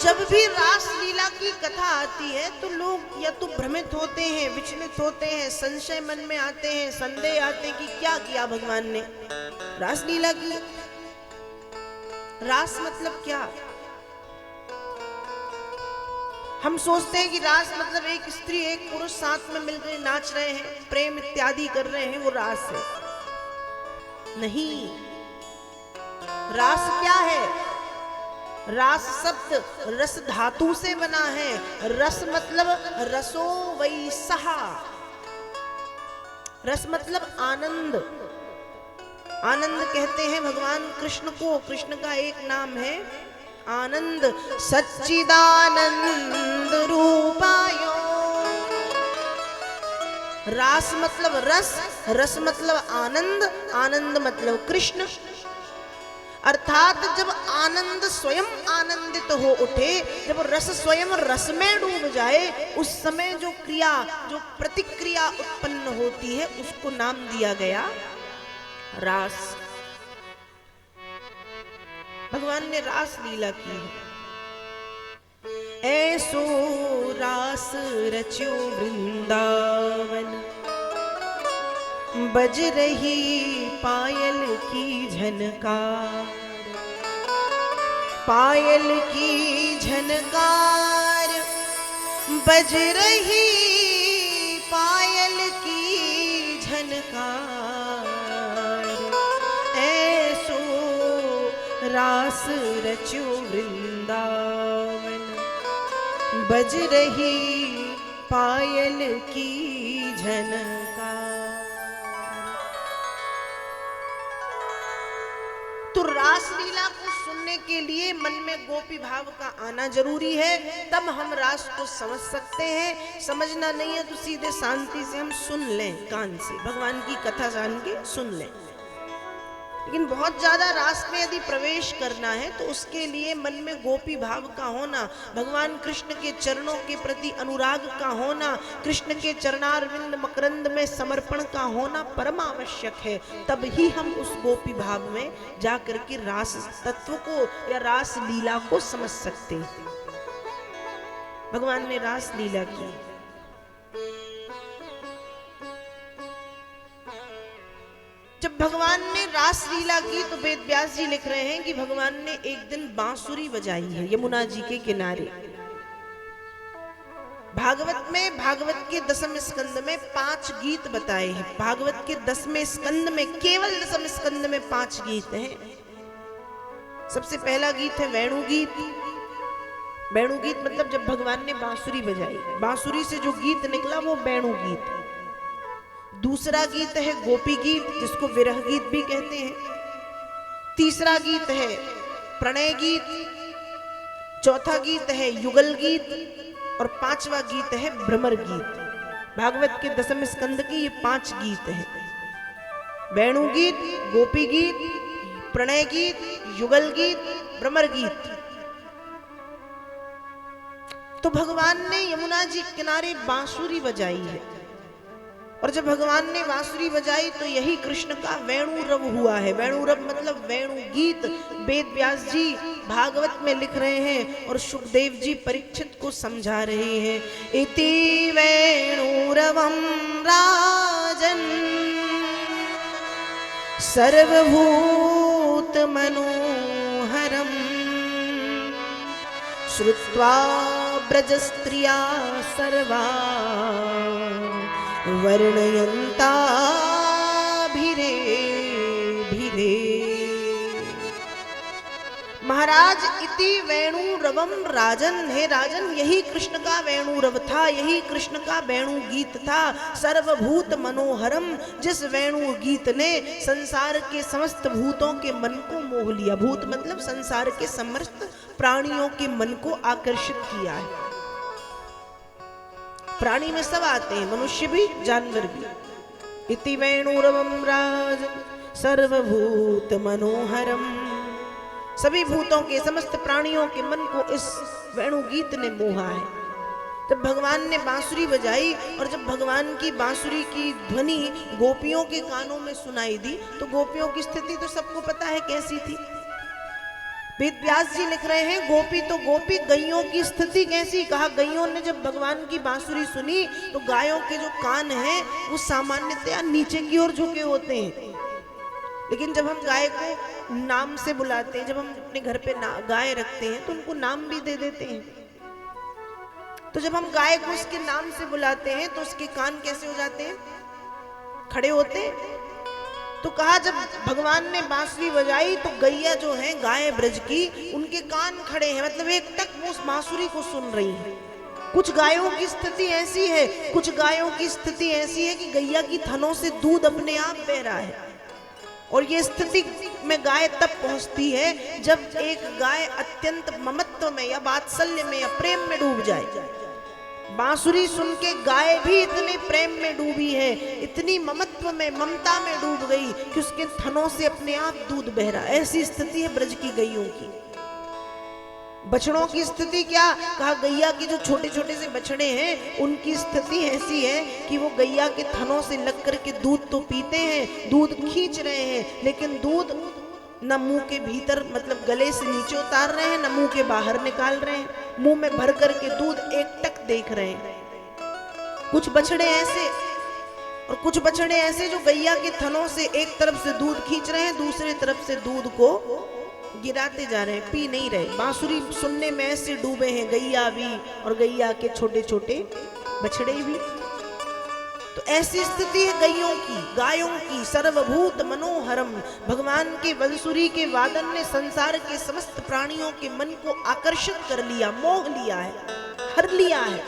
जब भी रास लीला की कथा आती है तो लोग या तो भ्रमित होते हैं, विचलित होते हैं, संशय मन में आते हैं, संदेह आते हैं कि क्या किया भगवान ने, रास लीला की। रास मतलब क्या? हम सोचते हैं कि रास मतलब एक स्त्री एक पुरुष साथ में मिलकर नाच रहे हैं, प्रेम इत्यादि कर रहे हैं, वो रास है। नहीं, रास क्या है? रास शब्द रस धातु से बना है। रस मतलब रसो वैसहा, रस मतलब आनंद। आनंद कहते हैं भगवान कृष्ण को, कृष्ण का एक नाम है आनंद। सच्चिदानंद रूपायो। रास मतलब रस, रस मतलब आनंद, आनंद मतलब कृष्ण। अर्थात जब आनंद स्वयं आनंदित हो उठे, जब रस स्वयं रस में डूब जाए, उस समय जो क्रिया, जो प्रतिक्रिया उत्पन्न होती है, उसको नाम दिया गया रास। भगवान ने रास लीला की है। ऐसो रास रच्यो वृंदावन, बज रही पायल की झनकार, पायल की झनकार, बज रही पायल की झनकार। ऐसो रास रच्यो वृंदावन, बज रही पायल की झनकार। तो रास लीला को सुनने के लिए मन में गोपी भाव का आना जरूरी है, तब हम रास को समझ सकते हैं। समझना नहीं है तो सीधे शांति से हम सुन लें, कान से भगवान की कथा जान के सुन लें। लेकिन बहुत ज्यादा रास में यदि प्रवेश करना है तो उसके लिए मन में गोपी भाव का होना, भगवान कृष्ण के चरणों के प्रति अनुराग का होना, कृष्ण के चरणारविंद मकरंद में समर्पण का होना परम आवश्यक है। तब ही हम उस गोपी भाव में जाकर के रास तत्व को या रास लीला को समझ सकते हैं। भगवान ने रास लीला की। जब भगवान ने रास लीला की तो वेद व्यास जी लिख रहे हैं कि भगवान ने एक दिन बांसुरी बजाई है यमुना जी के किनारे। भागवत में, भागवत के 10वें स्कंद में 5 गीत बताए हैं। भागवत के 10वें स्कंद में, केवल 10वें स्कंद में 5 गीत हैं। सबसे पहला गीत है वेणु गीत। वेणु गीत मतलब जब भगवान ने बांसुरी बजाई, बांसुरी से जो गीत निकला वो वेणु गीत। दूसरा गीत है गोपी गीत, जिसको विरह गीत भी कहते हैं। तीसरा गीत है प्रणय गीत। चौथा गीत है युगल गीत और 5वां गीत है भ्रमर गीत। भागवत के 10वें स्कंद के ये 5 गीत हैं। वेणु गीत, गोपी गीत, प्रणय गीत, युगल गीत, भ्रमर गीत। तो भगवान ने यमुना जी किनारे बांसुरी बजाई है। और जब भगवान ने बांसुरी बजाई तो यही कृष्ण का वेणु रव हुआ है। वेणु रव मतलब वेणु गीत। वेद व्यास जी भागवत में लिख रहे हैं और सुखदेव जी परीक्षित को समझा रहे हैं। इति वेणु रवम राजन, सर्वभूत मनोहरम, श्रुत्वा ब्रजस्त्रिया सर्वा, वर्णयन्ता भिरे भिरे। महाराज इति वेणु रवम राजन, हे राजन यही कृष्ण का वेणु रव था, यही कृष्ण का वेणु गीत था। सर्वभूत मनोहरम, जिस वेणु गीत ने संसार के समस्त भूतों के मन को मोह लिया। भूत मतलब संसार के समस्त प्राणियों के मन को आकर्षित किया है। प्राणी में सब आते हैं, मनुष्य भी जानवर भी। इति वेणुरवम राजन सर्वभूत मनोहरम, सभी भूतों के समस्त प्राणियों के मन को इस वेणु गीत ने मोहा है। जब भगवान ने बांसुरी बजाई और जब भगवान की बांसुरी की ध्वनि गोपियों के कानों में सुनाई दी तो गोपियों की स्थिति तो सबको पता है कैसी थी। वेद व्यास जी लिख रहे हैं गोपी तो गोपी, गैयों की स्थिति कैसी। कहा गैयों ने जब भगवान की बांसुरी सुनी तो गायों के जो कान हैं वो सामान्यतया नीचे की ओर झुके होते हैं, लेकिन जब हम गाय को नाम से बुलाते हैं, जब हम अपने घर पे गाय रखते हैं तो उनको नाम भी दे देते हैं। तो जब हम गाय को उसके नाम से बुलाते हैं तो उसके कान कैसे हो जाते हैं, खड़े होते हैं। तो कहा जब भगवान ने बांसुरी बजाई तो गैया जो है गाय ब्रज की, उनके कान खड़े हैं, मतलब एक टक वो उस बांसुरी को सुन रही है। कुछ गायों की स्थिति ऐसी है, कुछ गायों की स्थिति ऐसी है कि गैया की थनों से दूध अपने आप बह रहा है, और ये स्थिति में गाय तब पहुंचती है जब एक गाय अत्यंत ममत्व में या वात्सल्य में या प्रेम में डूब जाए। बांसुरी सुन के गाय भी इतने प्रेम में डूबी है, इतनी ममत्व में, ममता में डूब गई कि उसके थनों से अपने आप दूध बह रहा। ऐसी स्थिति है ब्रज की गैयों की। बछड़ों की स्थिति क्या, कहा गैया के जो छोटे छोटे से बछड़े हैं उनकी स्थिति ऐसी है कि वो गैया के थनों से लग कर के दूध तो पीते हैं, दूध खींच रहे हैं, लेकिन दूध न मुंह के भीतर मतलब गले से नीचे उतार रहे हैं, न मुंह के बाहर निकाल रहे हैं, मुंह में भर करके दूध एक टक देख रहे हैं। कुछ बछड़े ऐसे और कुछ बछड़े ऐसे जो गैया के थनों से एक तरफ से दूध खींच रहे हैं, दूसरी तरफ से दूध को गिराते जा रहे हैं, पी नहीं रहे। बांसुरी सुनने में ऐसे डूबे हैं गैया भी और गैया के छोटे छोटे बछड़े भी। तो ऐसी स्थिति है गैयों की, गायों की। सर्वभूत मनोहरम, भगवान के बंसुरी के वादन ने संसार के समस्त प्राणियों के मन को आकर्षित कर लिया, मोह लिया है, हर लिया है।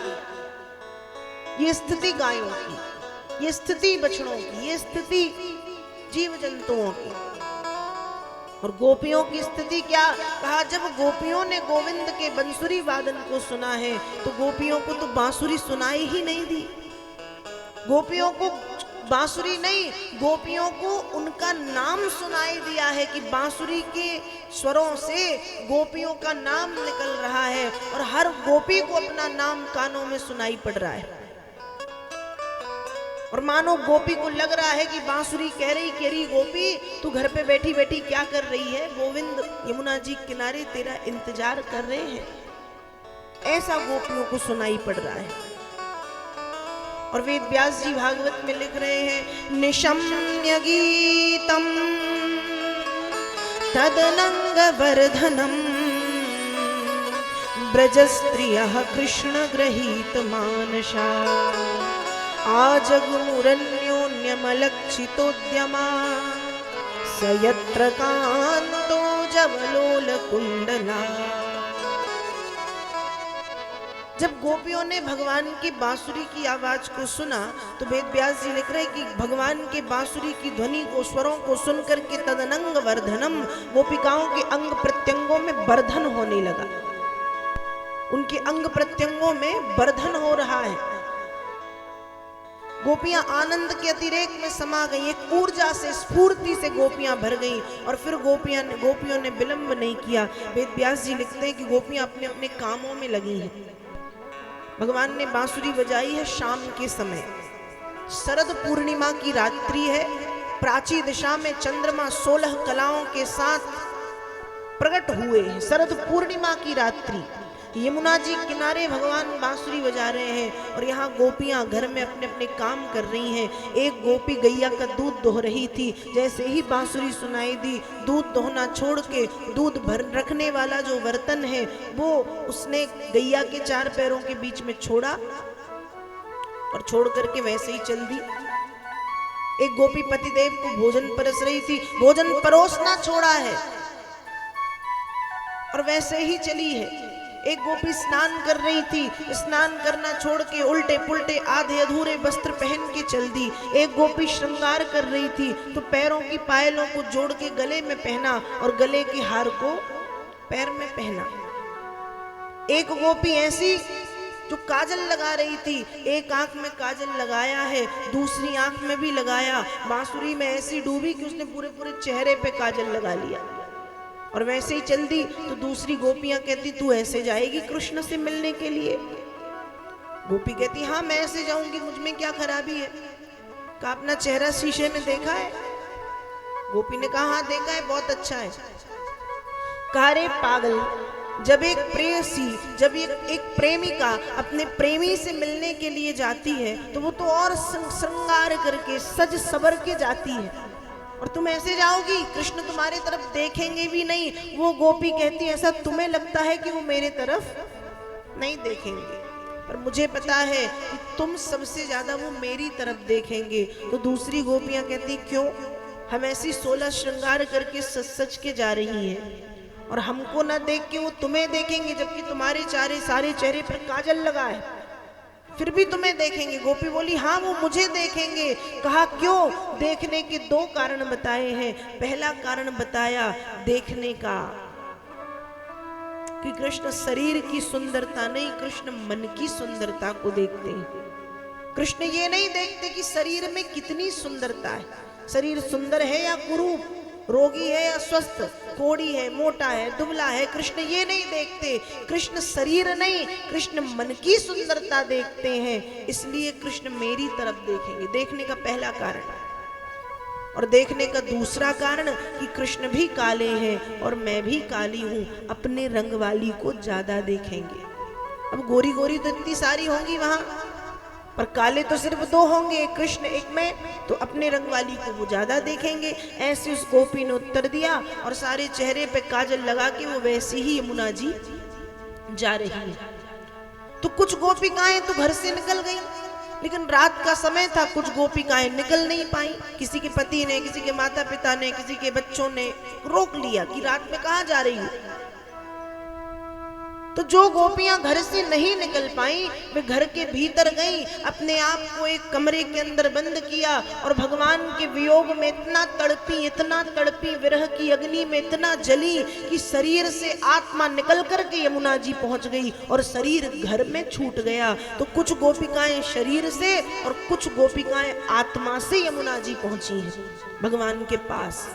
ये स्थिति गायों की, ये स्थिति बछड़ों की, ये स्थिति जीव जंतुओं की। और गोपियों की स्थिति क्या, कहा जब गोपियों ने गोविंद के बंसुरी वादन को सुना है तो गोपियों को तो बांसुरी सुनाई ही नहीं दी। गोपियों को बांसुरी नहीं, गोपियों को उनका नाम सुनाई दिया है कि बांसुरी के स्वरों से गोपियों का नाम निकल रहा है और हर गोपी को अपना नाम कानों में सुनाई पड़ रहा है। और मानो गोपी को लग रहा है कि बांसुरी कह रही गोपी तू घर पे बैठी बैठी क्या कर रही है, गोविंद यमुना जी किनारे तेरा इंतजार कर रहे हैं। ऐसा गोपियों को सुनाई पड़ रहा है। और वेद व्यास जी भागवत में लिख रहे हैं निशम्य गीतम तदनंग वर्धनम ब्रज स्त्रियः कृष्ण गृहीत मानसा आजगमुरन्योन्यमलक्षितोद्यमा स यत्र कान्तो जवलोल कुंडला। जब गोपियों ने भगवान की बांसुरी की आवाज को सुना तो वेद व्यास जी लिख रहे कि भगवान के बांसुरी की ध्वनि को, स्वरों को सुनकर के तदनंग वर्धनम, गोपिकाओं के अंग प्रत्यंगों में वर्धन होने लगा, उनके अंग प्रत्यंगों में वर्धन हो रहा है। गोपियां आनंद के अतिरेक में समा गई, एक ऊर्जा से, स्फूर्ति से गोपियां भर गई। और फिर गोपियों ने विलंब नहीं किया। वेद व्यास जी लिखते हैं कि गोपियां अपने अपने कामों में लगी हैं। भगवान ने बांसुरी बजाई है शाम के समय, शरद पूर्णिमा की रात्रि है, प्राची दिशा में चंद्रमा 16 कलाओं के साथ प्रकट हुए हैं। शरद पूर्णिमा की रात्रि, यमुना जी किनारे भगवान बांसुरी बजा रहे हैं और यहाँ गोपियां घर में अपने अपने काम कर रही हैं। एक गोपी गैया का दूध दोह रही थी, जैसे ही बांसुरी सुनाई दी दूध दोहना छोड़ के दूध भर रखने वाला जो बर्तन है वो उसने गैया के 4 पैरों के बीच में छोड़ा और छोड़ करके वैसे ही चल दी। एक गोपी पतिदेव को भोजन परस रही थी, भोजन परोसना छोड़ा है और वैसे ही चली है। एक गोपी स्नान कर रही थी, स्नान करना छोड़ के उल्टे पुल्टे आधे अधूरे वस्त्र पहन के चल दी। एक गोपी श्रृंगार कर रही थी तो पैरों की पायलों को जोड़ के गले में पहना और गले के हार को पैर में पहना। एक गोपी ऐसी जो काजल लगा रही थी, एक आंख में काजल लगाया है, दूसरी आंख में भी लगाया, बांसुरी में ऐसी डूबी कि उसने पूरे पूरे चेहरे पे काजल लगा लिया और वैसे ही चल दी। तो दूसरी गोपियां कहती तू ऐसे जाएगी कृष्ण से मिलने के लिए? गोपी कहती हाँ मैं ऐसे जाऊंगी, मुझ में क्या खराबी है? कहा अपना चेहरा शीशे में देखा है? गोपी ने कहा हाँ देखा है, बहुत अच्छा है। कहा रे पागल, जब एक प्रेयसी, जब एक प्रेमिका अपने प्रेमी से मिलने के लिए जाती है तो वो तो और श्रृंगार करके सज सबर के जाती है, और तुम ऐसे जाओगी, कृष्ण तुम्हारे तरफ देखेंगे भी नहीं। वो गोपी कहती है ऐसा तुम्हें लगता है कि वो मेरे तरफ नहीं देखेंगे, पर मुझे पता है कि तुम सबसे ज्यादा वो मेरी तरफ देखेंगे। तो दूसरी गोपियां कहती क्यों, हम ऐसी 16 श्रृंगार करके सच सच के जा रही हैं और हमको ना देख के वो तुम्हें देखेंगे, जबकि तुम्हारे सारे चेहरे पर काजल लगा है, फिर भी तुम्हें देखेंगे। गोपी बोली हाँ वो मुझे देखेंगे। कहा क्यों, देखने के 2 कारण बताए हैं। पहला कारण बताया देखने का कि कृष्ण शरीर की सुंदरता नहीं, कृष्ण मन की सुंदरता को देखते हैं। कृष्ण ये नहीं देखते कि शरीर में कितनी सुंदरता है, शरीर सुंदर है या कुरूप, रोगी है या स्वस्थ, कोड़ी है, मोटा है, दुबला है, कृष्ण ये नहीं देखते। कृष्ण शरीर नहीं, कृष्ण मन की सुंदरता देखते हैं, इसलिए कृष्ण मेरी तरफ देखेंगे। देखने का पहला कारण। और देखने का दूसरा कारण कि कृष्ण भी काले हैं और मैं भी काली हूं, अपने रंग वाली को ज्यादा देखेंगे। अब गोरी गोरी तो इतनी सारी होंगी वहां, पर काले तो सिर्फ 2 होंगे, एक कृष्ण एक मैं, तो अपने रंग वाली को वो ज्यादा देखेंगे। ऐसे उस गोपी ने उत्तर दिया और सारे चेहरे पे काजल लगा के वो वैसे ही यमुना जी जा रही है। तो कुछ गोपिकाएं तो घर से निकल गई, लेकिन रात का समय था, कुछ गोपिकाएं निकल नहीं पाई। किसी के पति ने, किसी के माता पिता ने, किसी के बच्चों ने रोक लिया कि रात में कहां जा रही हो। तो जो गोपियां घर से नहीं निकल पाई वे घर के भीतर गईं, अपने आप को एक कमरे के अंदर बंद किया और भगवान के वियोग में इतना तड़पी, विरह की अग्नि में इतना जली कि शरीर से आत्मा निकल करके यमुना जी पहुंच गई और शरीर घर में छूट गया। तो कुछ गोपिकाएं शरीर से और कुछ गोपिकाएं आत्मा से यमुना जी पहुंची हैं भगवान के पास,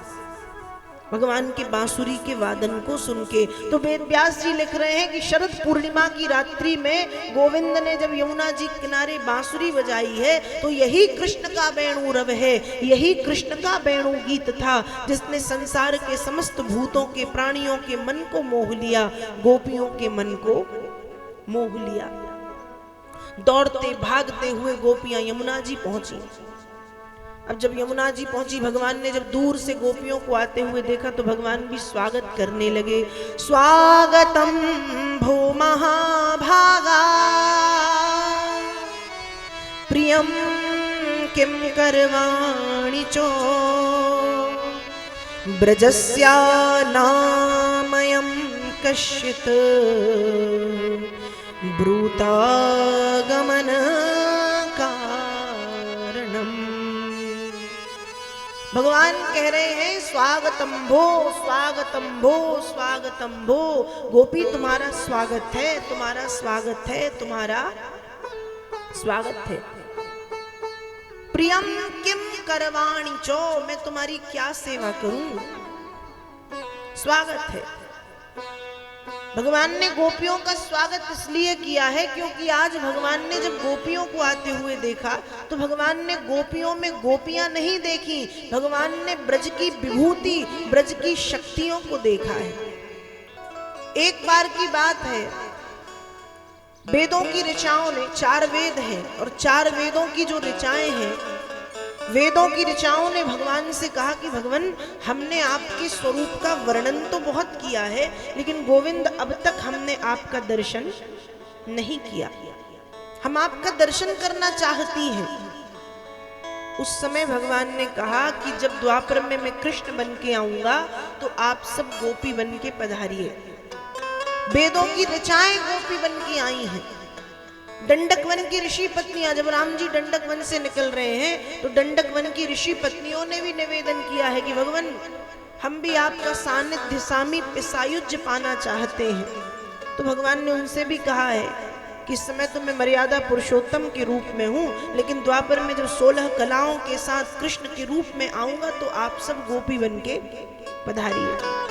भगवान के बांसुरी के वादन को सुन के। तो वेद व्यास जी लिख रहे हैं कि शरद पूर्णिमा की रात्रि में गोविंद ने जब यमुना जी किनारे बांसुरी बजाई है तो यही कृष्ण का वेणु रव है, यही कृष्ण का वेणु गीत था जिसने संसार के समस्त भूतों के, प्राणियों के मन को मोह लिया, गोपियों के मन को मोह लिया। दौड़ते भागते हुए गोपियां यमुना जी पहुंची। अब जब यमुना जी पहुंची, भगवान ने जब दूर से गोपियों को आते हुए देखा तो भगवान भी स्वागत करने लगे। स्वागतम भो महाभागा प्रियम किम करवाणि चो ब्रजस्या नामयं कश्चित् ब्रूतागमन कारणम। भगवान कह रहे हैं स्वागतम भो, स्वागतम भो, स्वागतम भो। गोपी तुम्हारा स्वागत है, तुम्हारा स्वागत है, तुम्हारा स्वागत है। प्रियम किम करवाणि चो, मैं तुम्हारी क्या सेवा करूं, स्वागत है। भगवान ने गोपियों का स्वागत इसलिए किया है क्योंकि आज भगवान ने जब गोपियों को आते हुए देखा तो भगवान ने गोपियों में गोपियां नहीं देखी, भगवान ने ब्रज की विभूति, ब्रज की शक्तियों को देखा है। एक बार की बात है, वेदों की ऋचाओं ने, 4 वेद हैं और 4 वेदों की जो ऋचाएं हैं, वेदों की ऋचाओं ने भगवान से कहा कि भगवान हमने आपके स्वरूप का वर्णन तो बहुत किया है, लेकिन गोविंद अब तक हमने आपका दर्शन नहीं किया, हम आपका दर्शन करना चाहती हैं। उस समय भगवान ने कहा कि जब द्वापर में मैं कृष्ण बन के आऊंगा तो आप सब गोपी बन के पधारिए। वेदों की ऋचाएं गोपी बन के आई हैं। दंडक वन की ऋषि पत्नियां, जब राम जी दंडक वन से निकल रहे हैं तो दंडक वन की ऋषि पत्नियों ने भी निवेदन किया है कि भगवान हम भी आपका सानिध्य, सामीप्य, सायुज्य पाना चाहते हैं। तो भगवान ने उनसे भी कहा है कि इस समय तो मैं मर्यादा पुरुषोत्तम के रूप में हूँ, लेकिन द्वापर में जब 16 कलाओं के साथ कृष्ण के रूप में आऊंगा तो आप सब गोपी बन के पधारिए।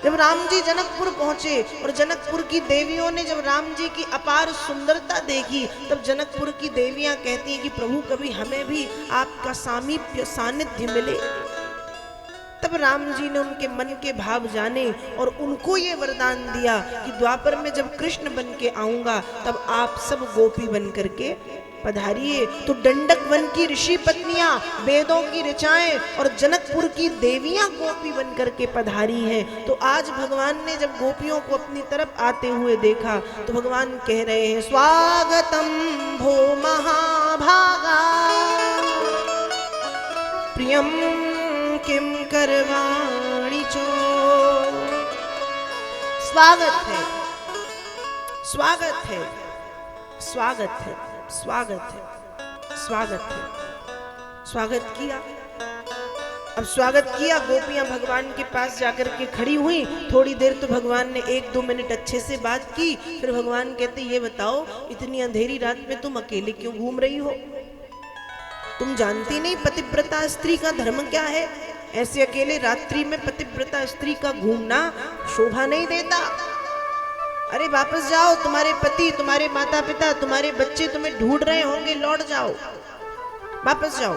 जब राम जी जनकपुर पहुंचे और जनकपुर की देवियों ने जब राम जी की अपार सुंदरता देखी, तब जनकपुर की देवियां कहती हैं कि प्रभु कभी हमें भी आपका सामीप्य, सानिध्य मिले। तब तब राम जी ने उनके मन के भाव जाने और उनको ये वरदान दिया कि द्वापर में जब कृष्ण बन के आऊंगा तब आप सब गोपी बन करके पधारिए। तो दंडक वन की ऋषि पत्नियां, वेदों की ऋचाएं और जनकपुर की देवियां गोपी बन करके पधारी हैं। तो आज भगवान ने जब गोपियों को अपनी तरफ आते हुए देखा तो भगवान कह रहे हैं, स्वागतम भो महाभागा प्रियम किम करवाणि चो। स्वागत है, स्वागत है, स्वागत है, स्वागत है, स्वागत है। स्वागत किया। अब स्वागत किया, गोपियां भगवान के पास जाकर के खड़ी हुई। थोड़ी देर तो भगवान ने 1-2 मिनट अच्छे से बात की। फिर भगवान कहते, ये बताओ इतनी अंधेरी रात में तुम अकेले क्यों घूम रही हो? तुम जानती नहीं पतिव्रता स्त्री का धर्म क्या है? ऐसे अकेले रात्रि में पतिव्रता स्त्री का घूमना शोभा नहीं देता। अरे वापस जाओ, तुम्हारे पति, तुम्हारे माता पिता, तुम्हारे बच्चे तुम्हें ढूंढ रहे होंगे, लौट जाओ, वापस जाओ।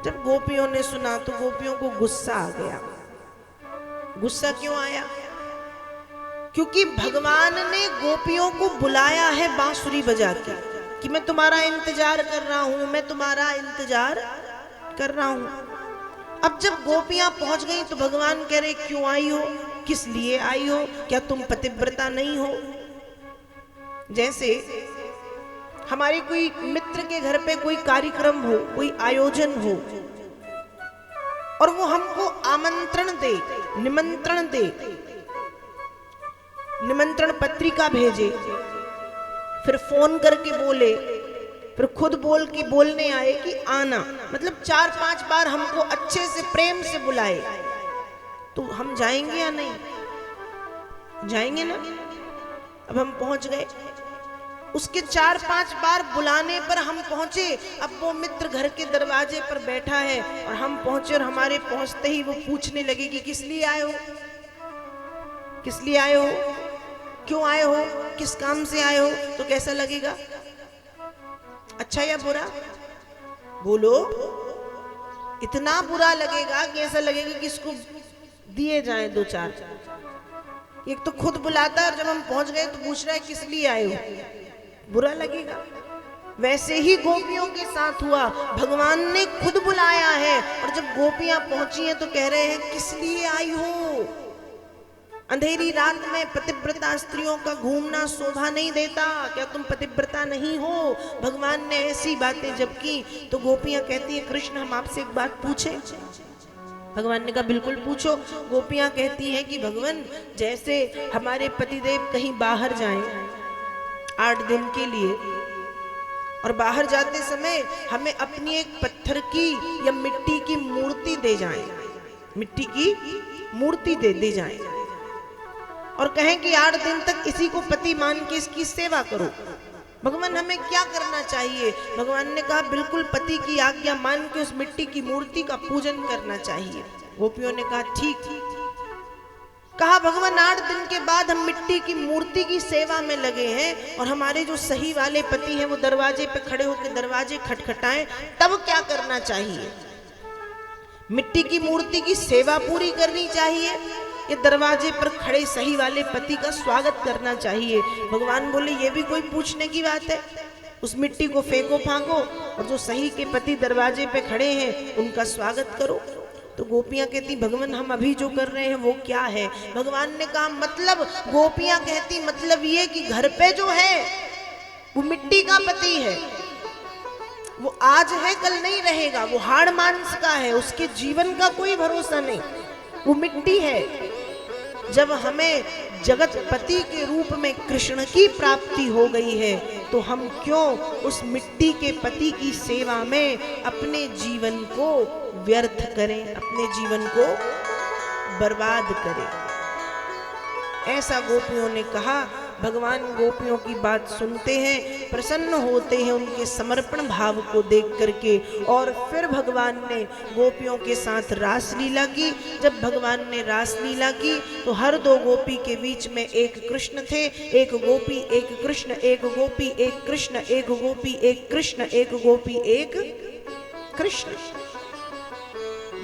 जब गोपियों ने सुना तो गोपियों को गुस्सा आ गया। गुस्सा क्यों आया? क्योंकि भगवान ने गोपियों को बुलाया है बांसुरी बजा के कि मैं तुम्हारा इंतजार कर रहा हूं, मैं तुम्हारा इंतजार कर रहा हूं। अब जब गोपियां पहुंच गई तो भगवान कह रहे, क्यों आई हो, किस लिए आई हो, क्या तुम पतिव्रता नहीं हो? जैसे हमारे कोई मित्र के घर पे कोई कार्यक्रम हो, कोई आयोजन हो और वो हमको आमंत्रण दे, निमंत्रण दे, निमंत्रण पत्रिका भेजे, फिर फोन करके बोले, फिर खुद बोल के बोलने आए कि आना, मतलब 4-5 बार हमको अच्छे से प्रेम से बुलाए, तो हम जाएंगे या नहीं? जाएंगे ना। अब हम पहुंच गए, उसके 4-5 बार बुलाने पर हम पहुंचे। अब वो मित्र घर के दरवाजे पर बैठा है और हम पहुंचे और हमारे पहुंचते ही वो पूछने लगे कि किस लिए आए हो, किस लिए आए हो, क्यों आए हो, किस काम से आए हो? तो कैसा लगेगा? अच्छा या बुरा? बोलो। इतना बुरा लगेगा कि ऐसा लगेगा कि इसको दिए जाए 2-4। एक तो खुद बुलाता है और जब हम पहुंच गए तो पूछ रहा है किस लिए आए हो, बुरा लगेगा। वैसे ही गोपियों के साथ हुआ, भगवान ने खुद बुलाया है और जब गोपियां पहुंची हैं तो कह रहे हैं किस लिए आई हो? अंधेरी रात में पतिव्रता स्त्रियों का घूमना शोभा नहीं देता, क्या तुम पतिव्रता नहीं हो? भगवान ने ऐसी बातें जब की तो गोपियां कहती है, कृष्ण हम आपसे एक बात पूछें? भगवान ने कहा बिल्कुल पूछो। गोपियां कहती हैं कि भगवान, जैसे हमारे पतिदेव कहीं बाहर जाएं 8 दिन के लिए और बाहर जाते समय हमें अपनी एक पत्थर की या मिट्टी की मूर्ति दे जाएं, मिट्टी की मूर्ति दे जाएं और कहें कि 8 दिन तक इसी को पति मान के इसकी सेवा करो, भगवान हमें क्या करना चाहिए? भगवान ने कहा बिल्कुल पति की आज्ञा मान के उस मिट्टी की मूर्ति का पूजन करना चाहिए। गोपियों ने कहा ठीक। कहा भगवान 8 दिन के बाद हम मिट्टी की मूर्ति की सेवा में लगे हैं और हमारे जो सही वाले पति हैं वो दरवाजे पे खड़े होकर दरवाजे खटखटाएं, तब क्या करना चाहिए? मिट्टी की मूर्ति की सेवा पूरी करनी चाहिए कि दरवाजे पर खड़े सही वाले पति का स्वागत करना चाहिए? भगवान बोले ये भी कोई पूछने की बात है? उस मिट्टी को फेंको फांको और जो सही के पति दरवाजे पे खड़े हैं उनका स्वागत करो। तो गोपियां कहती भगवान हम अभी जो कर रहे हैं वो क्या है? भगवान ने कहा मतलब, गोपियां कहती मतलब ये कि घर पे जो है वो मिट्टी का पति है, वो आज है कल नहीं रहेगा, वो हाड़ मांस का है, उसके जीवन का कोई भरोसा नहीं, वो मिट्टी है। जब हमें जगतपति के रूप में कृष्ण की प्राप्ति हो गई है तो हम क्यों उस मिट्टी के पति की सेवा में अपने जीवन को व्यर्थ करें, अपने जीवन को बर्बाद करें? ऐसा गोपियों ने कहा। भगवान गोपियों की बात सुनते हैं, प्रसन्न होते हैं उनके समर्पण भाव को देख करके, और फिर भगवान ने गोपियों के साथ रासलीला की। जब भगवान ने रासलीला की तो हर 2 गोपी के बीच में एक कृष्ण थे, एक गोपी एक कृष्ण, एक गोपी एक कृष्ण, एक गोपी एक कृष्ण, एक गोपी एक कृष्ण।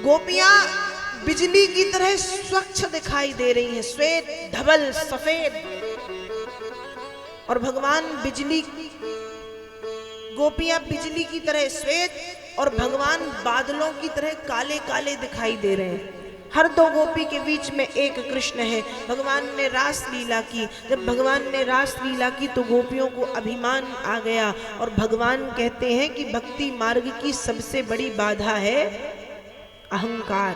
गोपियां बिजली की तरह स्वच्छ दिखाई दे रही हैं, श्वेत धवल सफेद, और भगवान बिजली, गोपियां बिजली की तरह श्वेत और भगवान बादलों की तरह काले काले दिखाई दे रहे हैं। हर दो गोपी के बीच में एक कृष्ण है। भगवान ने रास लीला की। जब भगवान ने रास लीला की तो गोपियों को अभिमान आ गया, और भगवान कहते हैं कि भक्ति मार्ग की सबसे बड़ी बाधा है अहंकार।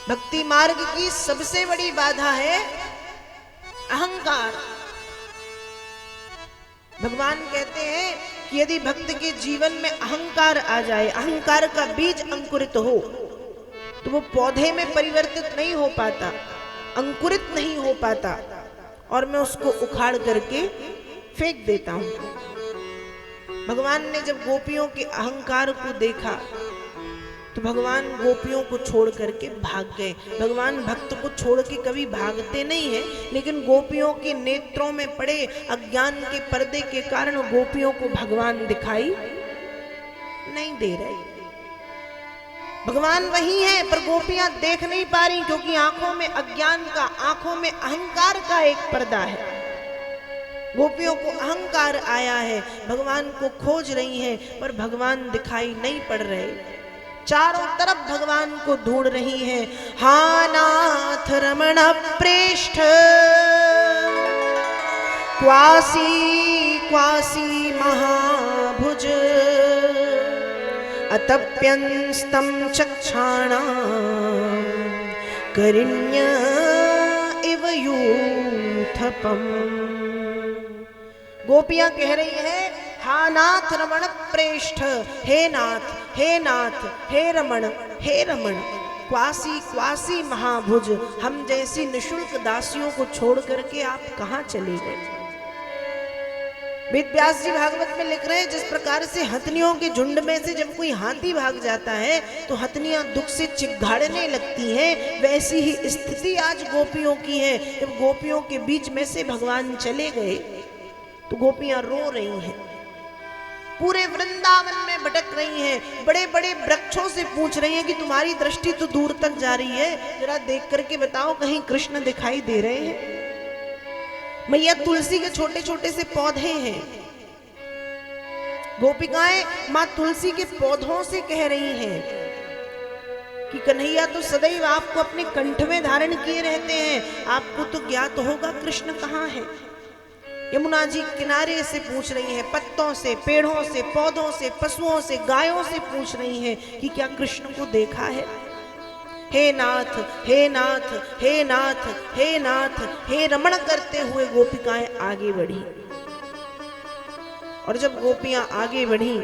भक्ति मार्ग की सबसे बड़ी बाधा है अहंकार। भगवान कहते हैं कि यदि भक्त के जीवन में अहंकार आ जाए, अहंकार का बीज अंकुरित हो, तो वो पौधे में परिवर्तित नहीं हो पाता, अंकुरित नहीं हो पाता, और मैं उसको उखाड़ करके फेंक देता हूं। भगवान ने जब गोपियों के अहंकार को देखा तो भगवान गोपियों को छोड़ करके भाग गए। भगवान भक्त को छोड़ के कभी भागते नहीं है, लेकिन गोपियों के नेत्रों में पड़े अज्ञान के पर्दे के कारण गोपियों को भगवान दिखाई नहीं दे रहे। भगवान वही है पर गोपियां देख नहीं पा रही, क्योंकि आंखों में अज्ञान का, आंखों में अहंकार का एक पर्दा है। गोपियों को अहंकार आया है, भगवान को खोज रही हैं पर भगवान दिखाई नहीं पड़ रहे। चारों तरफ भगवान को ढूंढ रही हैं। हा नाथ रमण प्रेष्ठ क्वासी क्वासी महाभुज अतप्यंस्तं चक्षाणां करिण्य इव यूथपम्। गोपियां कह रही हैं, हा नाथ रमण प्रेष्ठ, हे नाथ, हे नाथ, हे रमण, हे रमण, क्वासी क्वासी महाभुज, हम जैसी निशुल्क दासियों को छोड़ करके आप कहां चले गए। वेद व्यास जी भागवत में लिख रहे हैं, जिस प्रकार से हथनियों के झुंड में से जब कोई हाथी भाग जाता है तो हथनियां दुख से चिघाड़ने लगती हैं, वैसी ही स्थिति आज गोपियों की है। जब गोपियों के बीच में से भगवान चले गए तो गोपियां रो रही हैं, पूरे वृंदावन में भटक रही हैं, बड़े बड़े वृक्षों से पूछ रही हैं कि तुम्हारी दृष्टि तो दूर तक जा रही है, जरा देख करके बताओ कहीं कृष्ण दिखाई दे रहे हैं। मैया तुलसी के छोटे छोटे से पौधे हैं। गोपिकाएं मां तुलसी के पौधों से कह रही हैं कि कन्हैया तो सदैव आपको अपने कंठ में धारण किए रहते हैं, आपको तो ज्ञात होगा कृष्ण कहाँ है। यमुना जी किनारे से पूछ रही हैं, पत्तों से, पेड़ों से, पौधों से, पशुओं से, गायों से पूछ रही हैं कि क्या कृष्ण को देखा है। हे नाथ, हे नाथ, हे नाथ, हे नाथ, हे रमण करते हुए गोपिकाएं आगे बढ़ी। और जब गोपियां आगे बढ़ी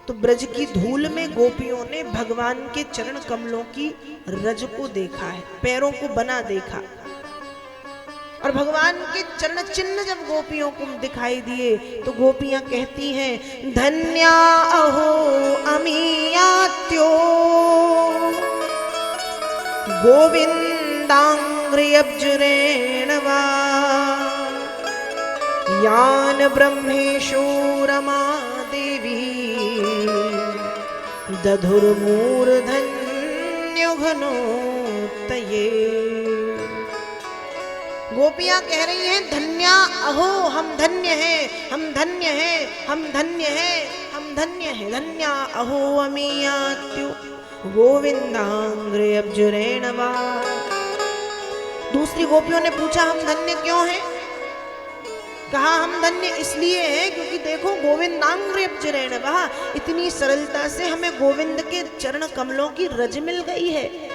तो ब्रज की धूल में गोपियों ने भगवान के चरण कमलों की रज को देखा है, पैरों को बना देखा। और भगवान के चरण चिन्ह जब गोपियों को दिखाई दिए तो गोपियां कहती हैं, धन्या अहो अमीयात्यो गोविंदांग्र्यब्जुरेण वा यान ब्रह्मेशो रमा देवी दधुर्मूर्धन्युघ्नोत्तये। गोपियां कह रही हैं, धन्या अहो, हम धन्य हैं, हम धन्य हैं, हम धन्य हैं, हम धन्य हैं। धन्या अहो अमीयात्यो गोविंदांग्र्यब्जुरेण वा। दूसरी गोपियों ने पूछा, हम धन्य क्यों हैं? कहा हम धन्य इसलिए हैं क्योंकि देखो गोविंदांग्र्यब्जुरेण वा, इतनी सरलता से हमें गोविंद के चरण कमलों की रज मिल गई है।